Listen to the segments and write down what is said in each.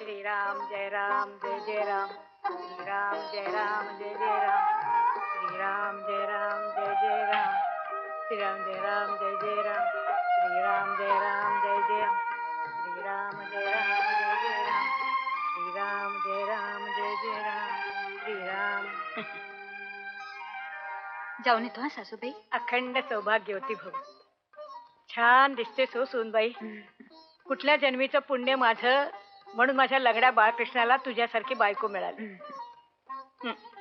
श्रीराम जय राम जय जय राम श्रीराम जय राम जय जय राम श्रीराम जय राम जय जय राम श्रीराम जय राम जय जय राम श्रीराम जय राम जय जय राम श्रीराम जय राम जय जय राम श्रीराम जय राम जय जय राम श्रीराम. जाऊन येतो हा सासूबाई. अखंड सौभाग्यवती भव. छान दिसते सो सूनबाई. कुठल्या जन्मीचं पुण्य माझं म्हणून माझ्या लंगड्या बाळकृष्णाला तुझ्यासारखी बायको मिळाली.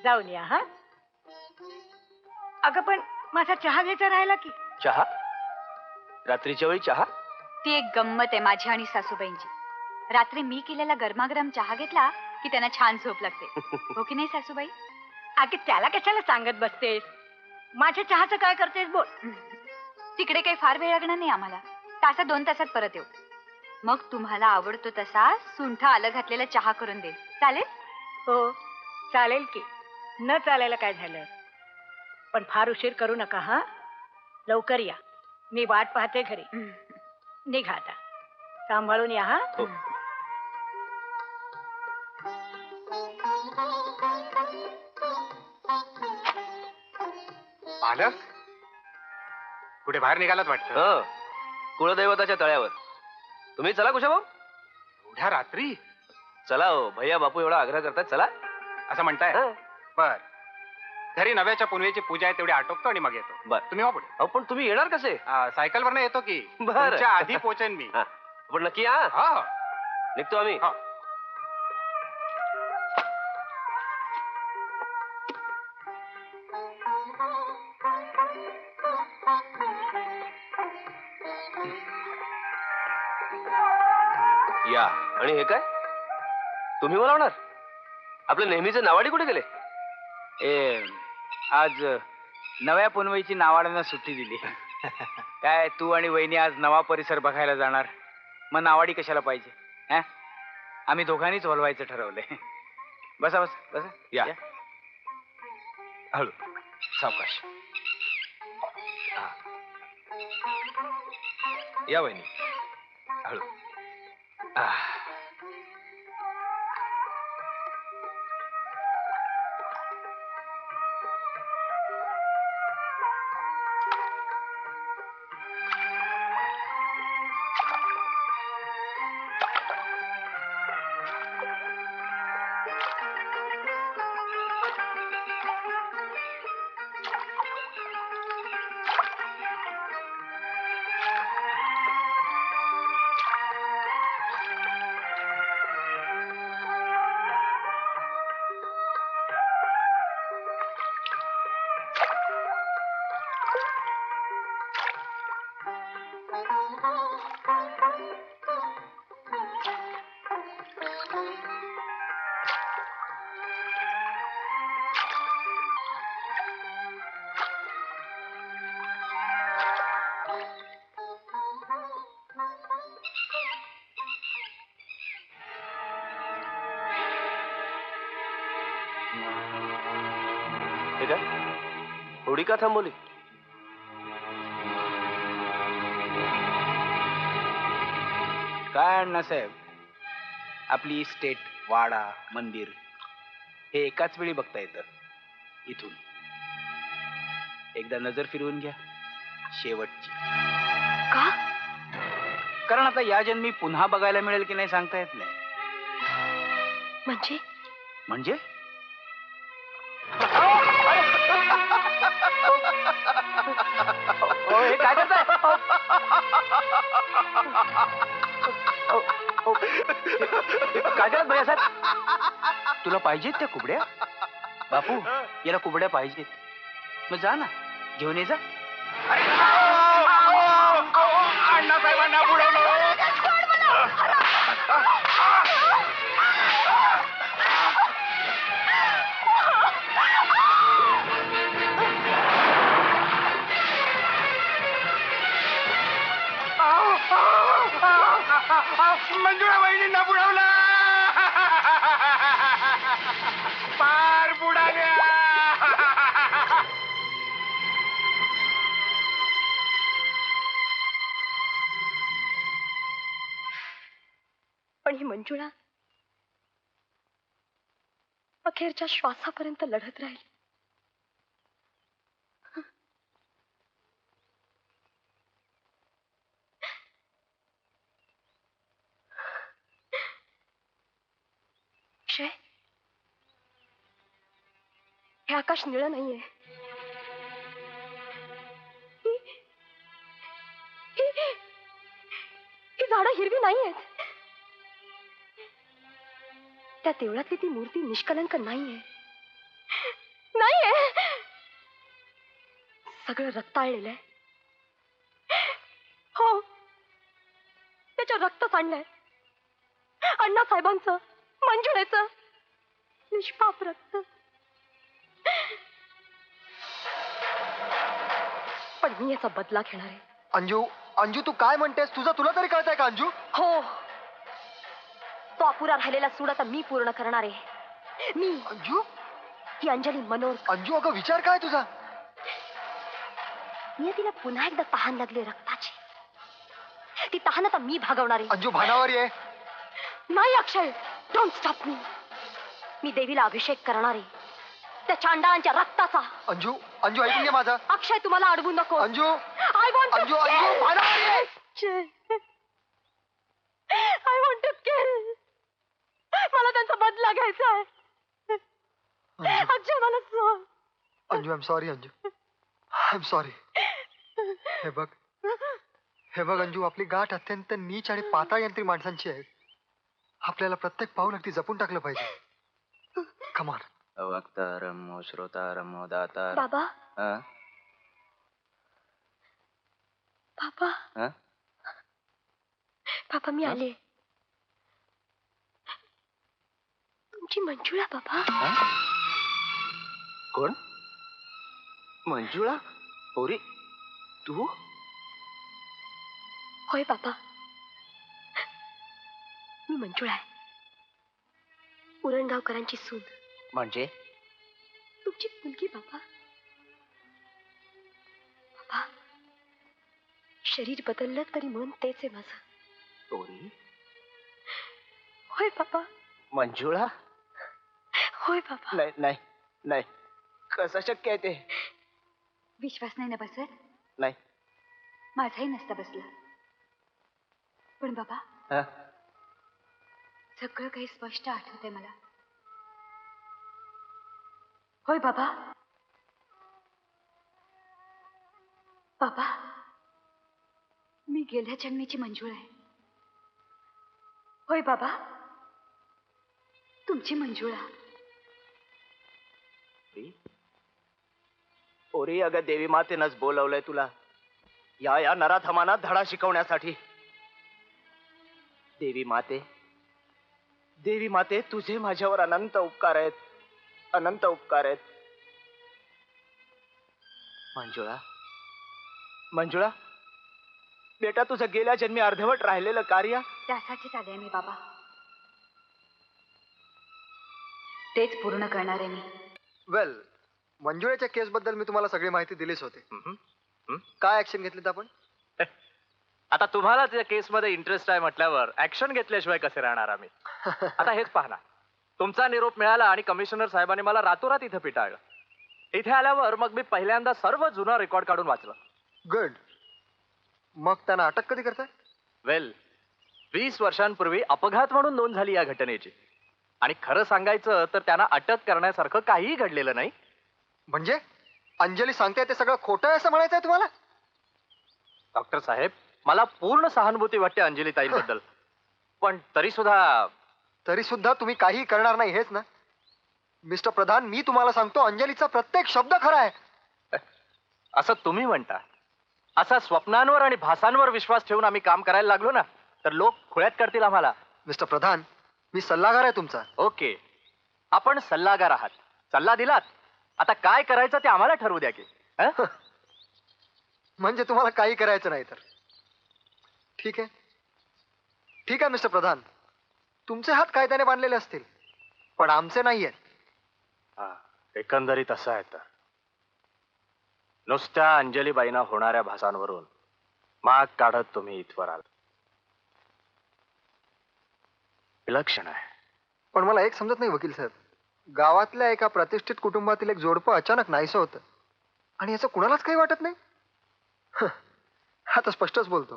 जाऊन या हा. अगं पण माझा चहा घ्यायचा राहिला की. चहा? रात्रीच्या वेळी चहा? ती एक गंमत आहे माझी आणि सासूबाईंची. रात्री मी केलेला गरमागरम चहा घेतला की त्यांना छान झोप लागते. हो की नाही सासूबाई? अगे त्याला कशाला सांगत बसतेस. माझ्या चहाचं काय करतेस बोल. तिकडे काही फार वेळ लागणार नाही आम्हाला. तासात 2 तासात परत येऊ. मग तुम्हाला आवडतो तसा सुंठ आलं घातलेला चहा करून दे. चालेल? हो चालेल की. न चालायला काय झालं. पण फार उशीर करू नका हा. लवकर या. मी वाट पाहते घरी. निघा आता. सांभाळून या हा. हो. मालक कुठे बाहेर निघालात वाटतं. हो, कुळदैवताच्या तळ्यावर. तुम्ही चला कुशाभाऊ. एवढ्या रात्री? चला हो, भैया बापू एवढा आग्रह करतात. चला असं म्हणताय. हं. बर. घरी नव्याच्या पुनवेची पूजा आहे तेवढी आटोपतो आणि मग येतो. बर. तुम्ही वा पुढे. अहो पण तुम्ही येणार कसे? सायकलवरनं येतो की. बरं. तुमच्या आधी पोचेन मी. हा. पण नक्की या. हा. निघतो आम्ही. हा. या. आणि हे काय तुम्ही बोलावणार? आपले नेहमीचे नावाडी कुठे गेले? आज नव्या पुनवईची नावाड्यांना सुट्टी दिली. काय तू आणि वहिनी आज नवा परिसर बघायला जाणार. मग नावाडी कशाला पाहिजे. हा, आम्ही दोघांनीच बोलवायचं ठरवलंय. बसा बस बसा. या. हळू सावकाश. या वहिनी. हळू. हे काय होडी का थांबवली? काय अण्णासाहेब, आपली इस्टेट, वाडा, मंदिर हे एकाच वेळी बघता येतं. इथून एकदा नजर फिरवून घ्या, शेवटची. का? कारण आता या जन्मी पुन्हा बघायला मिळेल की नाही सांगता येत नाही. म्हणजे म्हणजे हे काय करताय? काय करत भैया साहेब? तुला पाहिजेत त्या कुबड्या? बापू, याला कुबड्या पाहिजेत. मग जा ना, घेऊन ये जा. अण्णासाहेबांना बुडवलं. मंजुळा वहिनींना बुडवलं. पार बुडाल्या. पण ही मंजुळा अखेरच्या श्वासापर्यंत लढत राहील. अक्षय, हे आकाश निळं नाहीये. ही झाडं हिरवी नाहीयेत. त्या देवळातली ती मूर्ती निष्कलंक नाहीये. नाहीये. सगळं रक्ताळलेलं आहे. हो, त्याच्या रक्त सांडलंय. अण्णासाहेबांचं, मंजुळेचं निष्पाप रक्त. पण मी याचा बदला घेणार आहे. अंजू, अंजू तू काय म्हणतेस? तुला तरी कळतंय का अंजू? हो, तो अपुरा राहिलेला सूड आता मी पूर्ण करणार आहे. मी, अंजू, ही अंजली मनोर. अंजू अगं विचार काय तुझा? मी तिला पुन्हा एकदा तहान लागली रक्ताची. ती तहान आता मी भागवणार आहे. अंजू भानावर ये. नाही अक्षय, डोंट स्टॉप मी. मी देवीला अभिषेक करणार आहे त्या चांडाळांच्या रक्ताचा. अंजू, अंजू ऐकून घे माझं. अक्षय, तुम्हाला अडवू नको. अंजू, आय वॉन्ट अंजू, अंजू भानावर ये. I want to kill. मला त्यांचा बदला घ्यायचा आहे. अंजू, अक्षय, मला सोड. Anju I am sorry. Anju I am sorry. हे बघ, हे बघ अंजू, आपली गाठ अत्यंत नीच आणि पाताळ यंत्री माणसांची आहे. आपल्याला प्रत्येक पाऊल अगदी जपून टाकलं पाहिजे. कमान. वक्तारम श्रोतारम दातार. बाबा, हं? बाबा, हं? बाबा, मी आले. तुमची मंजुळा बाबा. हं? कोण? मंजुळा? पोरी, तू? होय बाबा, मी मंजुळा आहे. उरणगावकरांची सून. म्हणजे तुमची मुलगी बाबा. बाबा, शरीर बदललं तरी मन तेच आहे माझं. पोरी, होय बाबा. मंजुळा? होय बाबा. नाही नाही नाही, कसं शक्य आहे ते? विश्वास नाही ना बसत? नाही. माझाही नसता बसला. पण बाबा, हं? सगळं काही स्पष्ट आठवतंय मला. होय बाबा. बाबा, मी गेल्या जन्मीची मंजूळ आहे. होय बाबा, तुमची मंजुळा. पोरी, अगं देवी मातेनंच बोलवलंय तुला या नराधमांना धडा शिकवण्यासाठी. देवी माते, देवी माते, तुझे माझ्यावर अनंत उपकार आहेत, अनंत उपकार आहेत. मंजुळा, मंजुळा बेटा, तुझं गेल्या जन्मी अर्धवट राहिलेलं कार्य त्यासाठीच आले मी बाबा. तेच पूर्ण करणार आहे मी. वेल, मंजुळेच्या केस बद्दल मी तुम्हाला सगळी माहिती दिलीच होती. काय ऍक्शन घेतलीत आपण? आता तुम्हाला त्या केसमध्ये इंटरेस्ट आहे म्हटल्यावर ऍक्शन घेतल्याशिवाय कसे राहणार आम्ही? आता हेच पाहना, तुमचा निरोप मिळाला आणि कमिशनर साहेबांनी मला रातोरात इथं पिटाळलं. इथे आल्यावर मग मी पहिल्यांदा सर्व जुना रेकॉर्ड काढून वाचलं. गुड. मग त्यांना अटक कधी करताय? वेल, 20 वर्षांपूर्वी अपघात म्हणून नोंद झाली या घटनेची. आणि खरं सांगायचं तर त्यांना अटक करण्यासारखं काहीही घडलेलं नाही. म्हणजे अंजली सांगते ते सगळं खोटं आहे असं म्हणायचंय तुम्हाला? डॉक्टर साहेब, मला पूर्ण सहानुभूती वाटते अंजली ताईंबद्दल. पण तरी सुद्धा तुम्ही काही करणार नाही हेच ना? मिस्टर प्रधान, मी तुम्हाला सांगतो, अंजलीचा प्रत्येक शब्द खरा आहे. असं तुम्ही म्हणता. असा स्वप्नांवर आणि भासांवर विश्वास ठेवून आम्ही काम करायला लागलो ना, तर लोक खुळ्यात करतील आम्हाला. मिस्टर प्रधान, मी सल्लागार आहे तुमचा. ओके, आपण सल्लागार आहात, सल्ला दिलात. आता काय करायचं ते आम्हाला ठरवू द्या की. म्हणजे तुम्हाला काही करायचं नाही तर ठीक आहे. ठीक आहे मिस्टर प्रधान, तुमचे हात कायद्याने बांधलेले असतील, पण आमचे नाही आहेत. एकंदरीत असं आहे तर नुसत्या अंजलीबाईंना होणाऱ्या भासांवरून माग काढत तुम्ही इथवर आल. विलक्षण आहे. पण मला एक समजत नाही वकील साहेब, गावातल्या एका प्रतिष्ठित कुटुंबातील एक जोडपं अचानक नाहीसं होतं आणि याचं कुणालाच काही वाटत नाही. आता स्पष्टच बोलतो,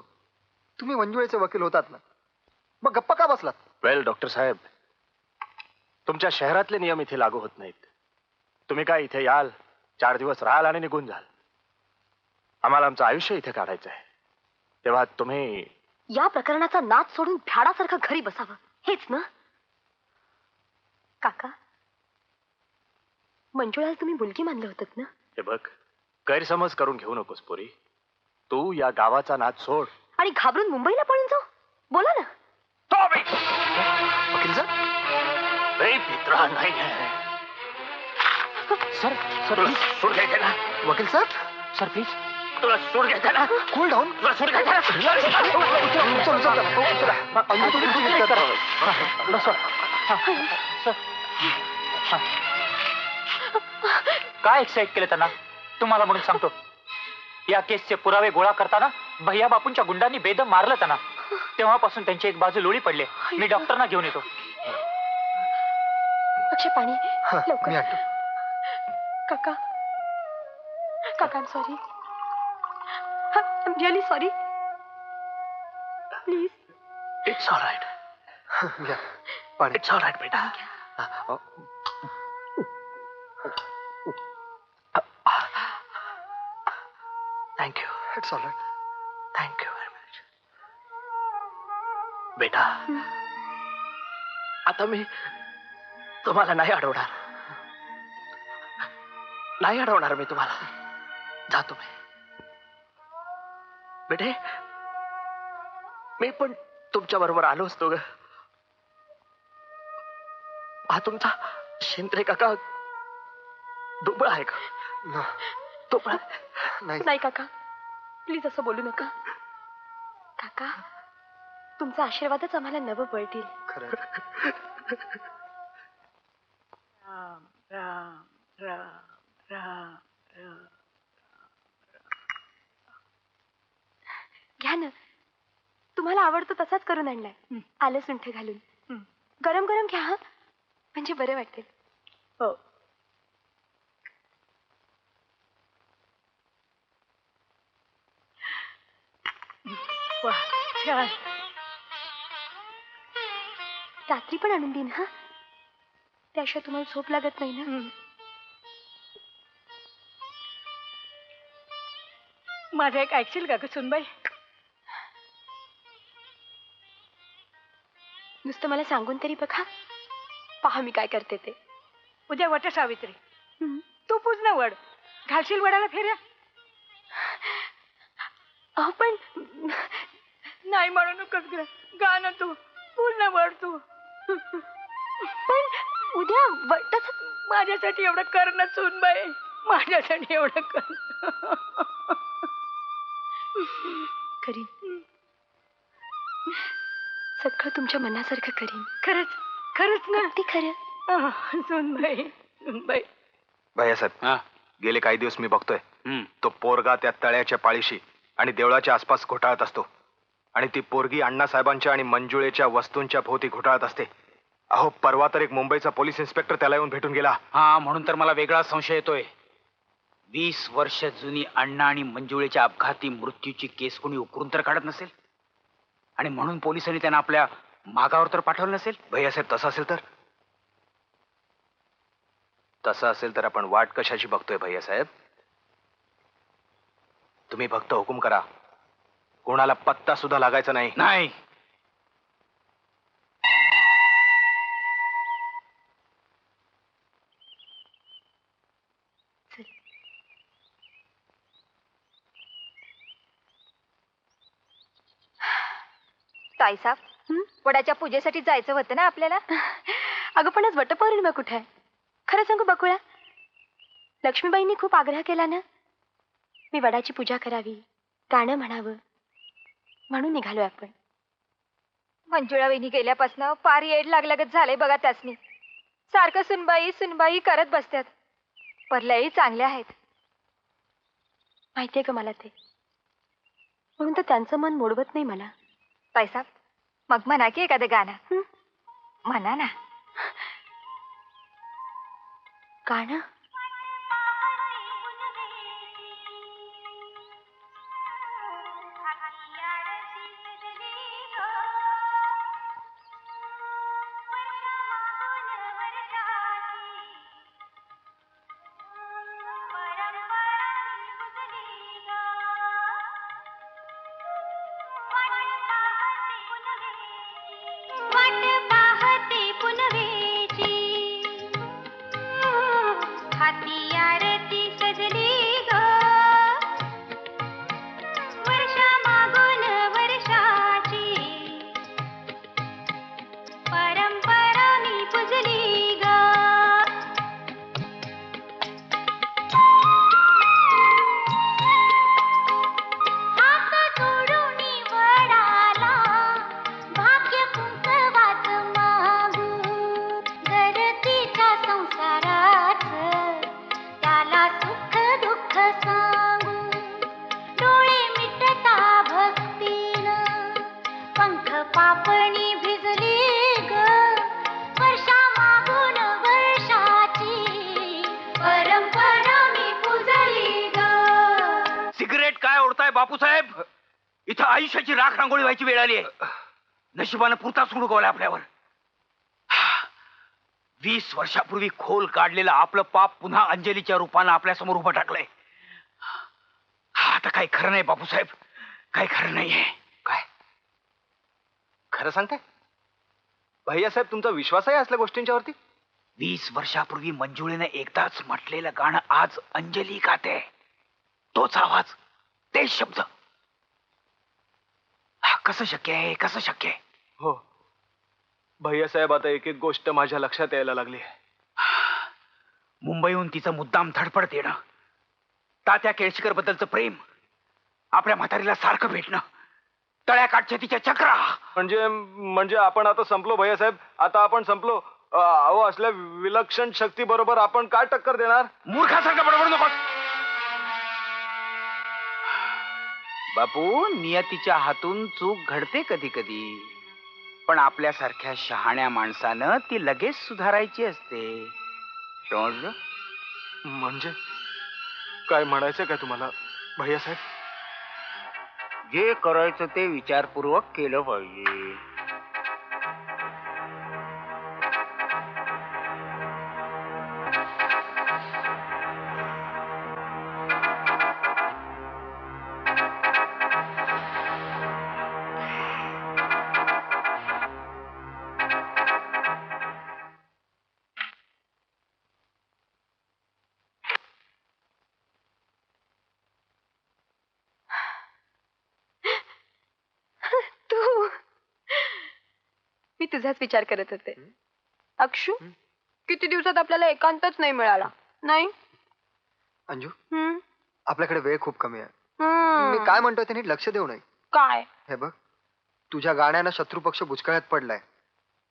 तुम्ही मंजुळेचे वकील होतात ना, मग गप्पा का बसलात? वेल डॉक्टर साहेब, तुमच्या शहरातले नियम इथे लागू होत नाहीत. तुम्ही काय इथे याल, 4 दिवस राहाल आणि निघून जाल. आम्हाला आमचं आयुष्य इथे काढायचं आहे. तेव्हा तुम्ही या प्रकरणाचा नाच सोडून भ्याडासारखं घरी बसावं, हेच ना? काका, मंजुळाला तुम्ही मुलगी मानलं होतं ना? हे बघ, गैरसमज करून घेऊ नकोस पोरी. तू या गावाचा नाच सोड. आणि घाबरून मुंबईला पळून जाऊ? बोला ना. वकील सर, मित्र नाही है. सर सर तुला सूड घ्यायचं ना? वकील साहेब, सर प्लीज, तुला सूड घ्यायचं ना? Cool down. तुला सूड घ्यायचं ना? काय एक्साइट केलं त्यांना तुम्हाला म्हणून सांगतो. या केसचे पुरावे गोळा करताना भैया बापूंच्या गुंडांनी बेदम मारलं त्यांना. तेव्हापासून त्यांची एक बाजू लोळी पडली. मी डॉक्टरना घेऊन येतो. अक्षय, पाणी लवकर. मी आणतो. काका, काका, I sorry. I really sorry. Please. It's all right. घ्या पाणी. इट्स ऑल राईट बेटा. Thank you. It's all right. Thank you very much. बेटा, आता मी तुम्हाला नाही अडवणार. नाही अडवणार मी तुम्हाला. जा तुम्ही. बेटे, मी पण तुमच्या बरोबर आलो असतो ग. हा तुमचा शिंद्रे काका दुबळा आहे का? दुबळा नाही. नाही काका, प्लीज असं बोलू नका. काका, तुमचा आशीर्वादच आम्हाला नवं बळ देईल. खरं. राम राम राम राम राम. घ्या ना, तुम्हाला आवडतो तसाच करून आणलाय. आलं सुंठ घालून. गरम गरम घ्या हा, म्हणजे बरं वाटेल. हो. वा, छान. रात्री पण आणून देईन हा, त्याशिवाय तुम्हाला झोप लागत नाही ना. माझं एक ऐकशील का ग सुनबाई? नुसतं मला सांगून तरी बघा, पहा मी काय करते ते. उद्या वट सावित्री, हं. तू पूज ना वड. घालशील वडाला फेऱ्या? अहो पण नाही म्हणू नकोस ग. गा ना तू, पूर्ण वड तू. पण उद्या वटच. माझ्यासाठी एवढं कर ना सुनबाई, माझ्यासाठी एवढं कर. करीन, सगळं तुमच्या मनासारखं करीन. खरंच खरंच ना? अगदी खरं. सुनबाई, सुनबाई. भैयासाहेब, गेले काही दिवस मी बघतोय तो पोरगा त्या तळ्याच्या पाळीशी आणि देवळाच्या आसपास घोटाळत असतो आणि ती पोरगी अण्णासाहेबांच्या आणि मंजुळेच्या वस्तूंच्या भोवती घोटाळत असते. अहो, परवा तर एक मुंबईचा पोलीस इन्स्पेक्टर त्याला येऊन भेटून गेला. हा, म्हणून तर मला वेगळा संशय येतोय. 20 वर्ष जुनी अण्णा आणि मंजुळेच्या अपघाती मृत्यूची केस कोणी उकरून तर काढत नसेल आणि म्हणून पोलिसांनी त्यांना आपल्या मागावर तर पाठवलं नसेल. भैयासाहेब, तसं असेल तर आपण वाट कशाची बघतोय भैयासाहेब? तुम्ही फक्त हुकूम करा, कोणाला पत्ता सुद्धा लागायचा नाही. नाही. ताईसाहेब, वडाच्या पूजेसाठी जायचं होतं ना आपल्याला? अगं पण आज वटपौर्णिमा कुठे आहे? खरं सांगू बकुळा, लक्ष्मीबाईंनी खूप आग्रह केला ना, मी वडाची पूजा करावी, गाणं म्हणावं, म्हणून निघालोय आपण. मंजुळा वहिनी गेल्यापासनं फार येड लागल्यागत झालंय बघा त्यासनी. सारखं सुनबाई सुनबाई करत बसतात. परल्याही चांगल्या आहेत. माहितीये का मला ते, म्हणून तर त्यांचं मन मोडवत नाही मला. ताईसाहेब, मग म्हणा की एखादं गाणं. म्हणा ना. गाणं सिगरेट काय ओढताय बापूसाहेब? इथं आयुष्याची राख रांगोळी व्हायची वेळ आली आहे. नशिबानं पुरताच उडकवला आपल्यावर. 20 वर्षापूर्वी खोल काढलेलं आपलं पाप पुन्हा अंजलीच्या रूपानं आपल्या समोर उभं टाकलंय. आता काही खरं नाही बापूसाहेब, काही खरं नाहीये. काय खरं सांगताय भैयासाहेब? तुमचा विश्वास आहे असल्या गोष्टींच्यावरती? 20 वर्षापूर्वी मंजुळेनं एकदाच म्हटलेलं गाणं आज अंजली गाते. तोच आवाज, तेच शब्द. कसं शक्य आहे, कसं शक्य आहे? हो भैयासाहेब, आता एक एक गोष्ट माझ्या लक्षात यायला लागली. मुंबईहून तिचं मुद्दाम धडपडत येणं, तात्या केळशीकर बद्दलचं प्रेम, आपल्या म्हातारीला सारखं भेटणं, तळ्याकाठच्या तिच्या चक्रा. म्हणजे आपण आता संपलो भैयासाहेब? आता आपण संपलो? अहो, असल्या विलक्षण शक्ती बरोबर आपण काय टक्कर देणार? मूर्खासारखं बडबड नको. बापू, नियतीच्या हातून चूक घडते कधी कधी, पण आपल्यासारख्या शहाण्या माणसानं ती लगेच सुधारायची असते. समजलं? म्हणजे काय म्हणायचं काय तुम्हाला भैयासाहेब? जे करायचं ते विचारपूर्वक केलं पाहिजे. मी तुझाच विचार करत होते. अक्षू, किती दिवसात आपल्याला एकांतच नाही मिळाला नाही? अंजू, हम्म. आपल्याकडे वेळ खूप कमी आहे. हम्म. मी काय म्हणतोय त्यांनी लक्ष देऊ नये. काय? हे बघ, तुझ्या गाण्यानं शत्रुपक्ष बुचकळ्यात पडलाय.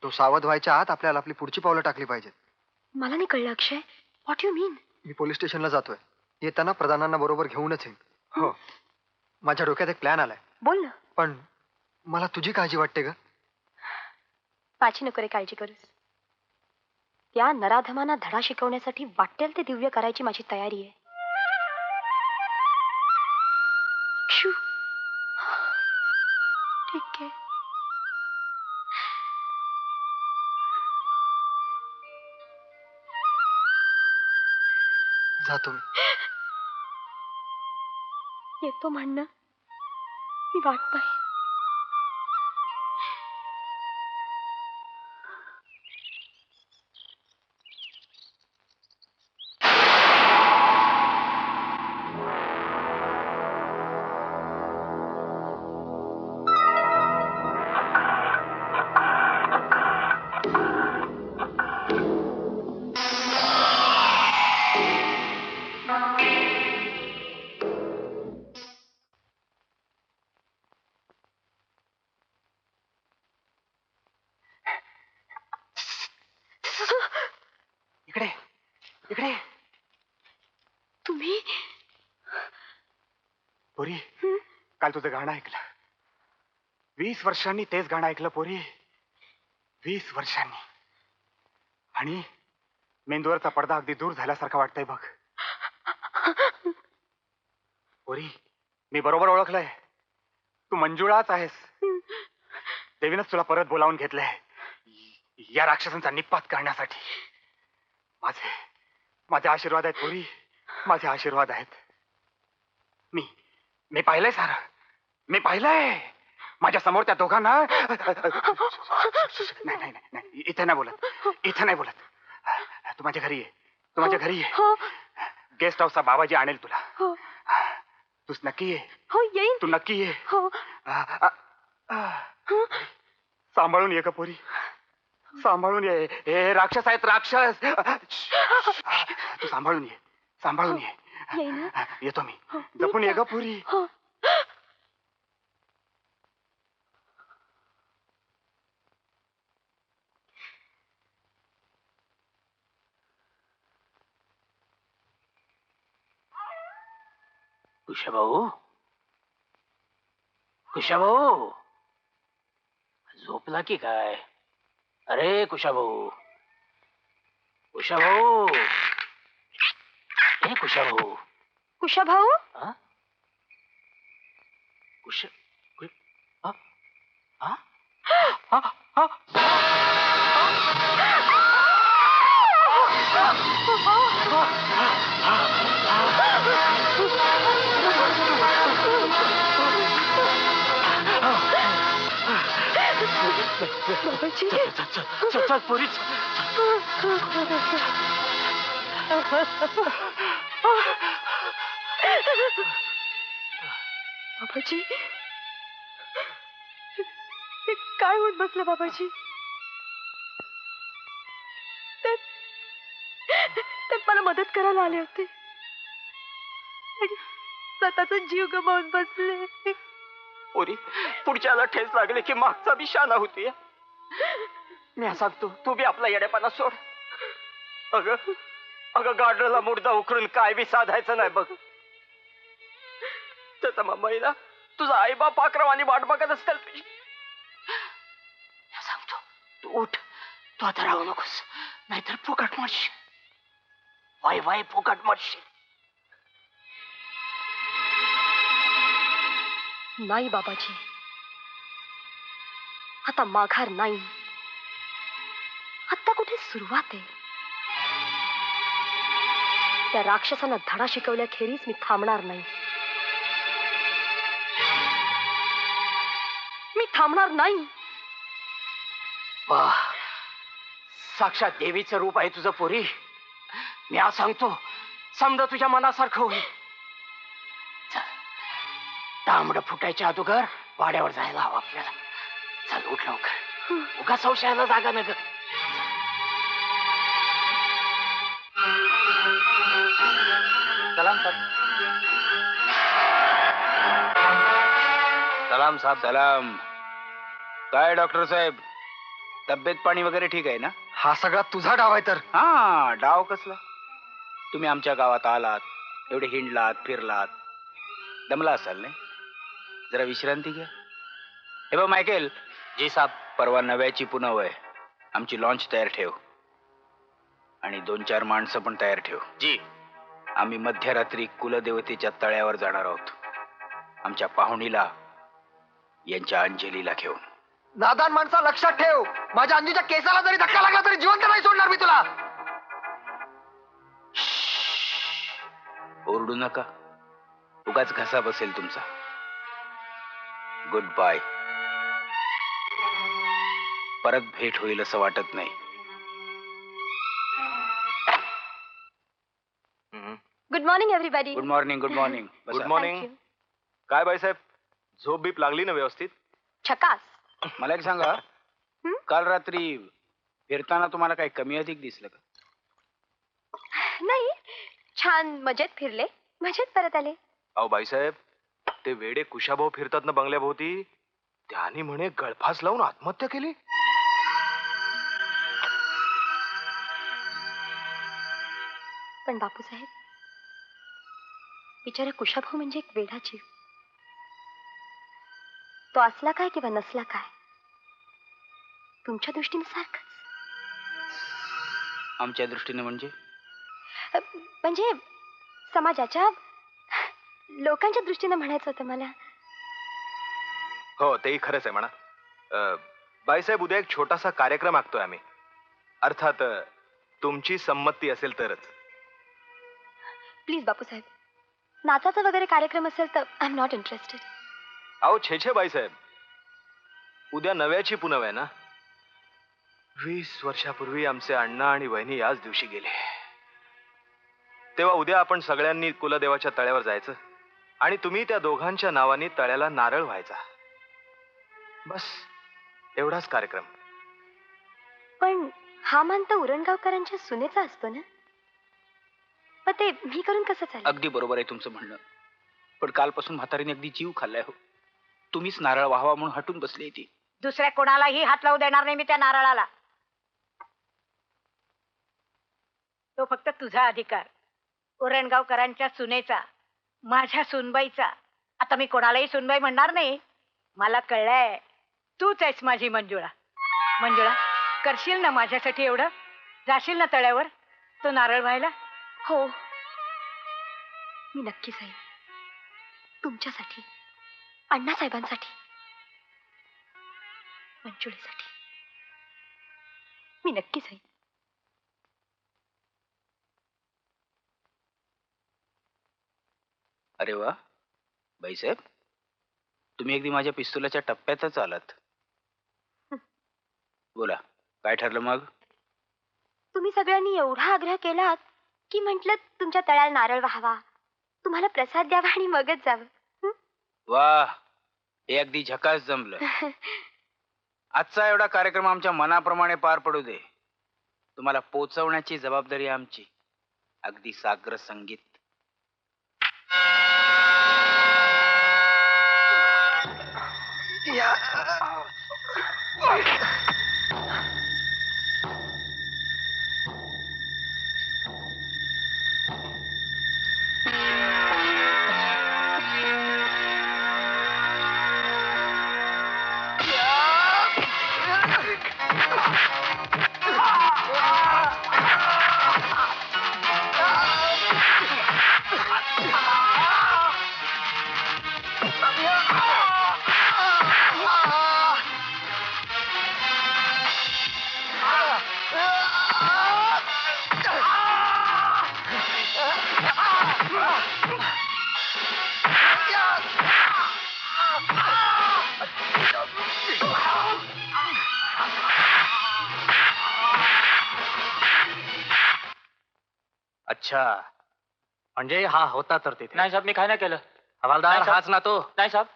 तो सावध व्हायच्या आत आपल्याला आपली पुढची पावलं टाकली पाहिजेत. मला नाही कळलं अक्षय. What you mean? मी पोलीस स्टेशनला जातोय. येताना प्रधानांना बरोबर घेऊनच येईन. हो, माझ्या डोक्यात एक प्लॅन आलाय. बोल ना. पण मला तुझी काळजी वाटते ग. माझी नको रे काळजी करूस. त्या नराधमांना धडा शिकवण्यासाठी वाटेल ते दिव्य करायची माझी तयारी आहे. अक्षू, ठीक आहे. जातो मी. येतो म्हणणं मी वाट पाहिन. इकडे इकडे. तुम्ही पोरी, काल तुझं गाणं ऐकलं. 20 वर्षांनी तेच गाणं ऐकलं पोरी. 20 वर्षांनी. आणि मेंदूवरचा पडदा अगदी दूर झाल्यासारखं वाटतंय बघ. पोरी, मी बरोबर ओळखलंय. तू मंजुळाच आहेस. देवीनच तुला परत बोलावून घेतलंय या राक्षसांचा निपात करण्यासाठी. माझे माझे आशीर्वाद आहेत पोरी, माझे आशीर्वाद आहेत. मी मी पाहिलंय सारं, मी पाहिलंय. माझ्या समोर त्या दोघांना. नाही नाही नाही, इथे नाही बोलत, इथे नाही बोलत. तू माझ्या घरी ये, तू माझ्या घरी ये. गेस्ट हाऊसचा बाबाजी आणेल तुला. तूच नक्की ये. हो येईन. तू नक्की ये. हो. सांभाळून ये ग पोरी, सांभाळून ये. हे राक्षस आहेत, राक्षस. तू सांभाळून ये, सांभाळून ये. येईन. येतो मी. जपून ये ग पोरी. कुशाभाऊ, कुशाभाऊ, झोपला की काय? अरे कुशाभाऊ, कुशाभाऊ, हे कुशाभाऊ. कुशा भाऊ. हा? कुश कु- हा? हा? हा? हा? बाबाजी. चल पोरी. बाबाजी, हे काय होत बसलं बाबाजी? ते मला मदत करायला आले होते आणि स्वतःचा जीव गमावून बसले. पोरी, पुढच्याला ठेच लागले की मागचा बी शाना होती. मी सांगतो, तू बी आपला येड्यापणा सोड. अगं अगं गाडरला मुर्दा उकरून काय बी साधायचं नाही बघ. त्याचा महिला तुझा आई बाप अक्रमाने वाट बघत असतील तुझी. सांगतो, तू उठ. तू आता राहू नकोस, नाहीतर फुकट मरशील. वाय वाय फुकट मरशील. नाही बाबाजी, आता माघार नाही. आता कुठे सुरुवात आहे. त्या राक्षसांना धडा शिकवल्याखेरीज मी थांबणार नाही. मी थांबणार नाही. वाह, साक्षात देवीचं रूप आहे तुझं पोरी. मी आज सांगतो, समजा तुझ्या मनासारखं होईल. तांबड फुटायच्या अगोदर वाड्यावर जायला हवं आपल्याला. चल उठ लवकर, उगा संशयाला जागा नग. सलाम साहब. सलाम साहेब. सलाम. काय डॉक्टर साहेब, तब्येत पाणी वगैरे ठीक आहे ना? हा सगळा तुझा डाव आहे तर. हा, डाव कसला? तुम्ही आमच्या गावात आलात, एवढे हिंडलात फिरलात, दमला असाल नाही? जरा विश्रांती घ्या. हे बघ मायकेल. जी साहेब. परवा नव्याची पुनव आहे. आमची लॉन्च तयार ठेव आणि 2-4 माणसं पण तयार ठेव. जी. आम्ही मध्यरात्री कुलदेवतेच्या तळ्यावर जाणार आहोत, आमच्या पाहुणीला यांच्या अंजलीला घेऊन. नादान माणसा, लक्षात ठेव, माझ्या अंजूच्या केसाला जरी धक्का लागला तरी जिवंत नाही सोडणार मी तुला. ओरडू नका, उगाच घसा बसेल तुमचा. Good bye. परत भेट होईल असं वाटत नाही. Good morning everybody. Good morning. Good morning. Good morning. काय बाईसाहेब, झोप बीप लागली ना व्यवस्थित? छकास. मला एक सांगा, काल रात्री फिरताना तुम्हाला काही कमी अधिक दिसलं का? नाही, छान मजेत फिरले, मजेत परत आले. अहो बाईसाहेब, ते वेडे कुशाभाऊ फिरतात ना बंगल्याभोवती, त्यांनी म्हणे गळफास लावून आत्महत्या केली. पण बापूसाहेब, बिचारा कुशाभाऊ म्हणजे एक वेडा जीव. तो असला काय किंवा नसला काय, तुमच्या दृष्टीने सारखंच. आमच्या दृष्टीने म्हणजे? म्हणजे समाजाच्या, लोकांच्या दृष्टीने म्हणायचं होतं मला. हो, तेही खरंच आहे म्हणा. बाईसाहेब, उद्या एक छोटासा कार्यक्रम आखतोय आम्ही. अर्थात तुमची संमती असेल तरच. प्लीज बापूसाहेब, नाचाचा वगैरे कार्यक्रम असेल तर आय एम नॉट इंटरेस्टेड. अहो छे बाईसाहेब, उद्या नव्याची पुनव आहे ना. 20 वर्षापूर्वी आमचे अण्णा आणि वहिनी याच दिवशी गेले. तेव्हा उद्या आपण सगळ्यांनी कुलदेवाच्या तळ्यावर जायचं आणि तुम्ही त्या दोघांच्या नावाने तळ्याला नारळ व्हायचा. बस एवढाच कार्यक्रम. पण हा मान तर उरणगावकरांच्या सुनेचा असतो ना, मग ते मी करून कसं चालेल? अगदी बरोबर आहे तुमचं म्हणणं, पण कालपासून म्हातारीने अगदी जीव खाल्लाय हो. तुम्हीच नारळ व्हावा म्हणून हटून बसली ती. दुसऱ्या कोणालाही हात लावू देणार नाही मी त्या नारळाला. तो फक्त तुझा अधिकार, उरणगावकरांच्या सुनेचा, माझ्या सुनबाईचा. आता मी कोणालाही सुनबाई म्हणणार नाही. मला कळलंय, तूच आहेस माझी मंजुळा. मंजुळा, करशील ना माझ्यासाठी एवढं? जाशील ना तळ्यावर तो नारळ व्हायला? हो, मी नक्की जाईन. तुमच्यासाठी, अण्णासाहेबांसाठी, मंजुळेसाठी मी नक्की जाईन. अरे वा बाईसाहेब, तुम्ही अगदी माझ्या पिस्तुलाच्या टप्प्यातच आलात. बोला, काय ठरलं मग? तुम्ही सगळ्यांनी एवढा आग्रह केलात की म्हटलं तुमच्या तळ्याला नारळ व्हावा, तुम्हाला प्रसाद द्यावा आणि मगच जावं. वा, हे अगदी झकास जमलं. आजचा एवढा कार्यक्रम आमच्या मनाप्रमाणे पार पडू दे. तुम्हाला पोचवण्याची जबाबदारी आमची. अगदी साग्र संगीत. अच्छा, म्हणजे हा होता तर तिथे. नाही साहेब, मी काय नाही केलं. हवालदार, नाही साहेब. हाच ना तो. नाही साहेब.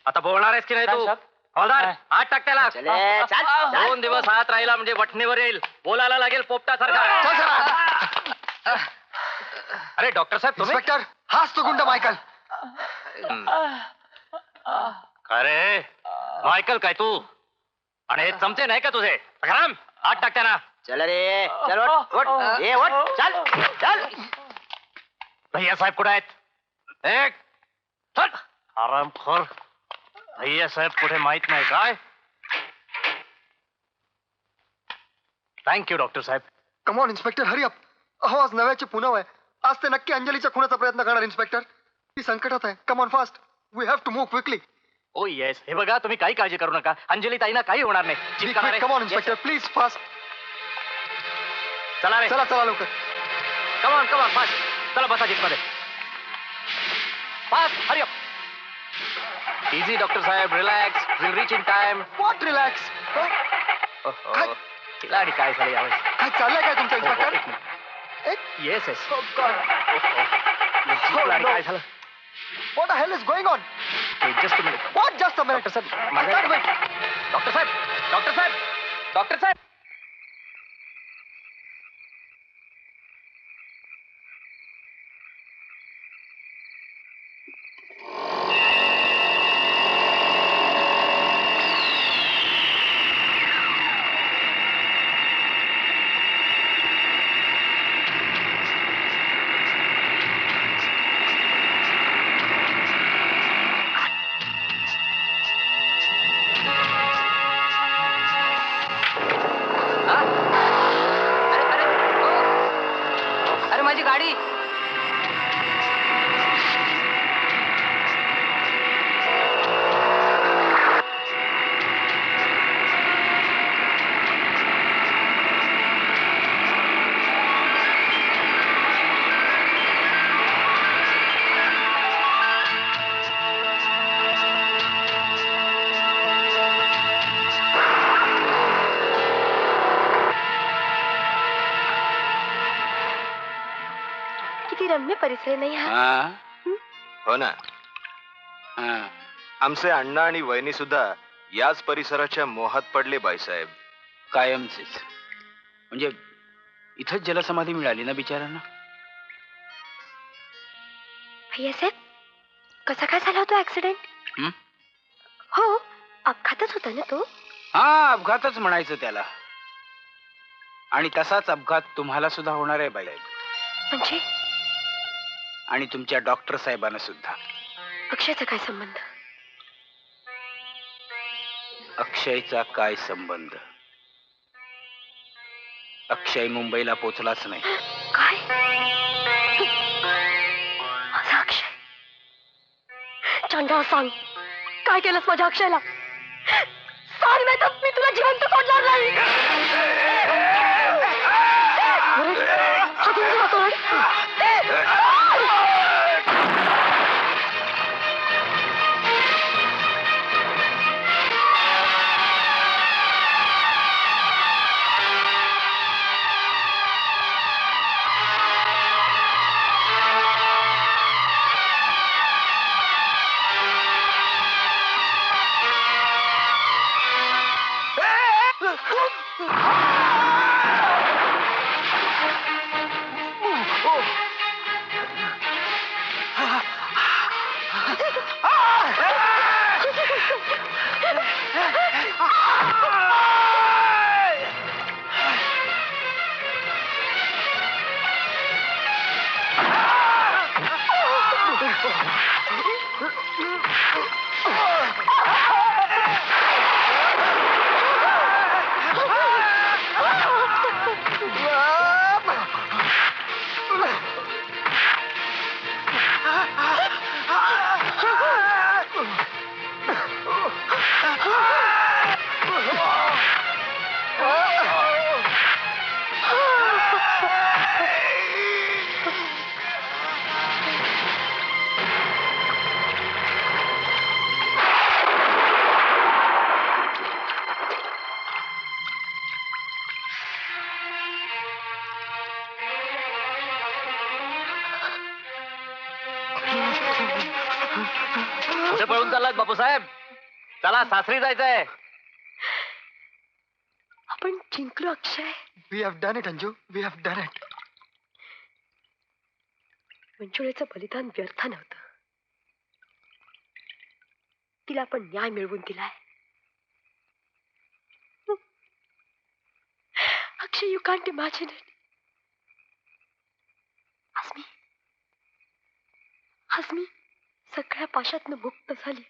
आता बोलणार आहेस की नाही नाही तू? साहेब. हवालदार, नाही. हात टाक त्याला. चले, चल, चल. 2 दिवस हात राहिला म्हणजे वठणीवर येईल. बोलायला लागेल पोपटासारखा. अरे डॉक्टर साहेब, तुम्ही? इन्स्पेक्टर, हाच तो गुंड मायकल. अरे मायकल काय तू? आणि हे चमचे नाही का तुझे? सखाराम, हात टाक त्यांना. चल रे, चल उठ, उठ. ये उठ, चल, चल. भैया साहेब कुठे आहेत? एक चल. आरामखोर. भैया साहेब कुठे माहित नाही काय? थँक्यू डॉक्टर साहेब. Come on inspector, hurry up. अहो, आज नव्याची पुनव आहे. आज ते नक्की अंजलीच्या खुनाचा प्रयत्न करणार इन्स्पेक्टर. ती संकटात आहे. Come on fast, we have to move quickly. Oh yes, हे बघा, तुम्ही काही काळजी करू नका. अंजली ताईना काही होणार नाही. Come on inspector, please fast. चला रे, चला चला लवकर. Come on come on fast. चला बसा जीपमध्ये. Fast, hurry up. Easy doctor साहेब, relax. Will reach in time. What relax? काय? तिला आणि काय झालं यावेळेस? काय चाललंय काय तुमचं inspector? Yes yes. Oh God. आणि no. काय झालं? What the hell is going on? Just minute. What? Just a minute. Doctor साहेब, I माझ्या- can't wait. डॉक्टर साहेब, डॉक्टर साहेब, डॉक्टर साहेब. रम्य परिसर नाही हा. हा हो ना, हा. आमचे अण्णा आणि वहिनी सुद्धा याच परिसराच्या मोहात पडले बाईसाहेब. कायमचेच. म्हणजे इथंच जलसमाधी मिळाली ना बिचारांना. भैयासाहेब, कसा काय झाला होता ऍक्सिडेंट? हं? हो, अपघातच होता ना तो. हा, अपघातच म्हणायचं त्याला. आणि तसाच अपघात तुम्हाला सुद्धा होणार आहे बाई. म्हणजे आणि तुमच्या डॉक्टर साहेबांना सुद्धा. अक्षयचा काय संबंध? अक्षयचा काय संबंध? अक्षय मुंबईला पोचलाच नाही. काय? माझा अक्षय? चंद्रा, सांग, काय केलंस माझ्या अक्षयला? सांग, नाही तर मी तुला जिवंत सोडणार नाही. हा तुमचा तोड. कुठे पळून चाललात बापूसाहेब? चला, सासरी जायचंय. आपण जिंकलो Akshay. We have done it Anju, we have done it. मंजुळेचं बलिदान व्यर्थ नव्हतं. तिला आपण न्याय मिळवून दिलाय. Akshay, you can't imagine it. आज मी सगळ्या पाशातनं मुक्त झाली.